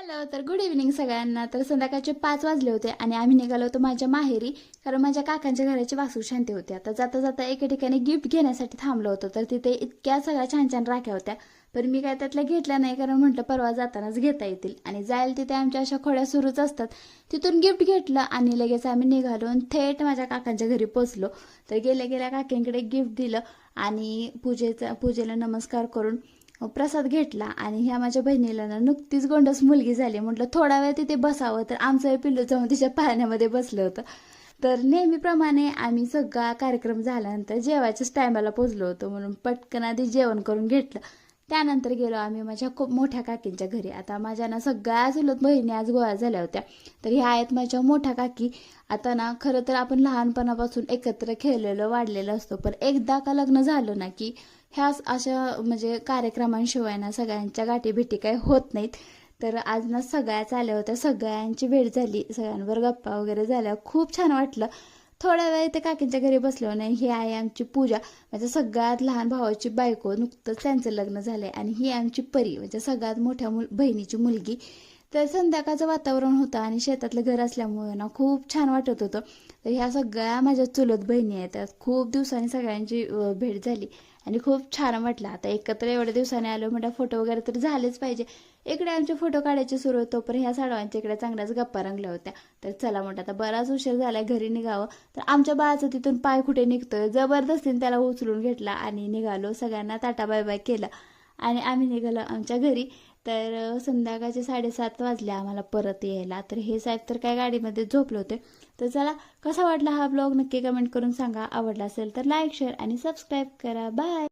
Hello, तर good evening सगळ्यांना. तर संध्याकाळचे 5 वाजले होते आणि आम्ही निघालो होतो माझ्या माहेरी, कारण माझ्या काकांच्या घराची वास्तुशांती होती. आता जाता जाता एके ठिकाणी गिफ्ट घेण्यासाठी थांबलो होतो, तर तिथे इतक्या सगळ्या छान छान राख्या होत्या. पण मी काय त्यातल्या घेतल्या नाही, कारण म्हटलं परवा जातानाच घेता येतील. आणि जायला तिथे आमच्या अशा खोड्या सुरूच असतात. तिथून गिफ्ट घेतलं आणि लगेच आम्ही निघालो आणि थेट माझ्या काकांच्या घरी पोचलो. तर गेल्या गेल्या काकांकडे गिफ्ट दिलं आणि पूजेला नमस्कार करून प्रसाद घेतला. आणि ह्या माझ्या बहिणीला ना नुकतीच गोंडस मुलगी झाली. म्हटलं थोडा वेळ तिथे बसावं, तर आमचं हे पिल्लू जाऊन तिच्या पाळण्यामध्ये बसलं होतं. तर नेहमीप्रमाणे आम्ही सगळा कार्यक्रम झाल्यानंतर जेवायच्याच टायमाला पोचलो होतो, म्हणून पटकन आधी जेवण करून घेतलं. त्यानंतर गेलो आम्ही माझ्या खूप मोठ्या काकींच्या घरी. आता माझ्या ना सगळ्या चुलत बहिणी आज गोळा झाल्या होत्या. तर ह्या आहेत माझ्या मोठ्या काकी. आता ना खरं तर आपण लहानपणापासून एकत्र खेळलेलं वाढलेलं असतो, पण एकदा का लग्न झालं ना की ह्या अशा म्हणजे कार्यक्रमांशिवाय ना सगळ्यांच्या गाठीभेटी काही होत नाहीत. तर आज ना सगळ्याच आल्या होत्या, सगळ्यांची भेट झाली, सगळ्यांवर गप्पा वगैरे झाल्या, खूप छान वाटलं. थोडा वेळ ते काकींच्या घरी बसलो नाही. ही आहे आमची पूजा, माझ्या सगळ्यात लहान भावाची बायको. नुकतंच त्यांचं लग्न झालंय. आणि ही आमची परी, म्हणजे सगळ्यात मोठ्या बहिणीची मुलगी. तर संध्याकाळचं वातावरण होतं आणि शेतातलं घर असल्यामुळे ना खूप छान वाटत होतं. तर ह्या सगळ्या माझ्या चुलत बहिणी आहेत. खूप दिवसांनी सगळ्यांची भेट झाली आणि खूप छान वाटलं. आता एकत्र एवढ्या दिवसांनी आलो म्हणजे फोटो वगैरे तर झालेच पाहिजे. इकडे आमचे फोटो काढायचे सुरू होतो, पण ह्या साडवांच्या इकडे चांगल्याच गप्पा रंगल्या होत्या. तर चला म्हटलं आता बराच उशीर झालाय, घरी निघावं. तर आमच्या बाळाचं तिथून पाय कुठे निघतोय, जबरदस्तीने त्याला उचलून घेतला आणि निघालो. सगळ्यांना टाटा बाय बाय केलं आणि आम्ही निघालो आमच्या घरी. तर संध्याकाळचे 7:30 वाजले आम्हाला परत यायला. तर हे साहेब तर काय गाडीमध्ये झोपले होते. तर चला, कसा वाटला हा ब्लॉग नक्की कमेंट करून सांगा. आवडला असेल तर लाईक, शेअर आणि सबस्क्राईब करा. बाय.